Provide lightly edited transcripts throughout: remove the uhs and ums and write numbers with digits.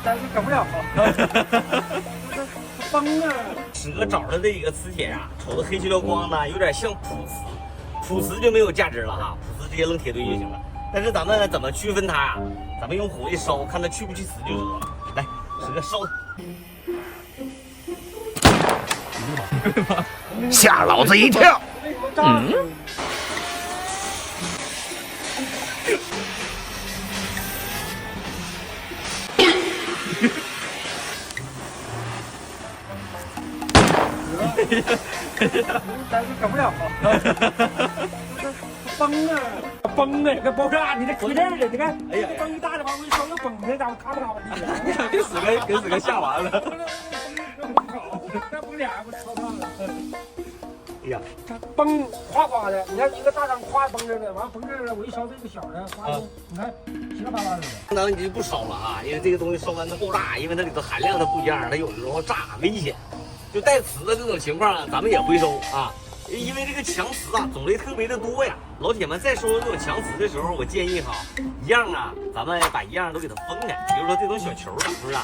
但是跟不了。崩啊！师哥找的这一个磁铁啊，瞅着黑黢光呢，有点像普磁，普磁就没有价值了哈，普磁直接扔铁堆就行了。但是咱们怎么区分它呀？咱们用火一烧，看它去不去磁就知道了。来，师哥烧它。吓老子一跳！但是跟不了。崩啊！崩啊！个爆炸！你这搁这儿了，你看，哎呀，崩一大的话，我一烧又崩的，咱们咔不咔吧地。给死哥吓完了。这崩俩不超胖了。哎呀，这崩哗哗的，你看一个大张哗崩着的，完崩这了，我一烧这个小的，哗，你看稀里哗啦的。当然你就不烧了啊，因为这个东西烧完它爆炸，因为它里头含量它不一样，它有的时候炸危险。就带磁的这种情况，咱们也回收啊。因为这个强磁啊，种类特别的多呀。老铁们在收这种强磁的时候，我建议哈，一样啊，咱们把一样都给它分开。比如说这种小球的，是不是？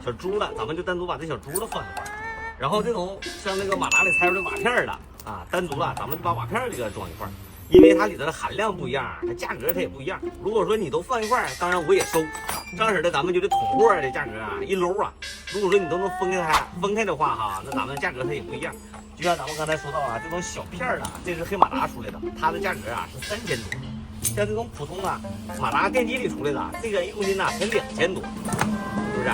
小珠的，咱们就单独把这小珠的放一块儿。然后这种像那个马达里拆出的瓦片的啊，单独的，咱们就把瓦片给它装一块儿。因为它里头的含量不一样，它价格它也不一样。如果说你都放一块儿，当然我也收。这样式的咱们就这桶货的价格啊，一搂啊。如果说你都能分开的话哈，那咱们价格它也不一样。就像咱们刚才说到啊，这种小片的，这是黑马达出来的，它的价格啊是3000多。像这种普通啊，马达电机里出来的，这个1公斤呢才2000多，是不是？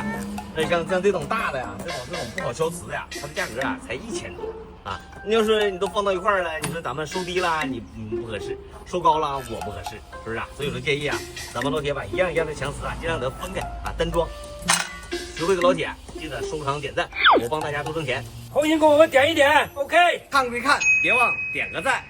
那像这种大的呀，这种不好消磁的呀，它的价格啊才1000多。啊，你要是你都放到一块儿了，你说咱们收低了你不合适，收高了我不合适，是不是啊？所以说建议啊，咱们老铁把一样一样的强磁啊，尽量给它分开啊，单装。学会的老铁记得收藏点赞，我帮大家多挣钱。红心给我们点一点 ，OK。看归看，别忘点个赞。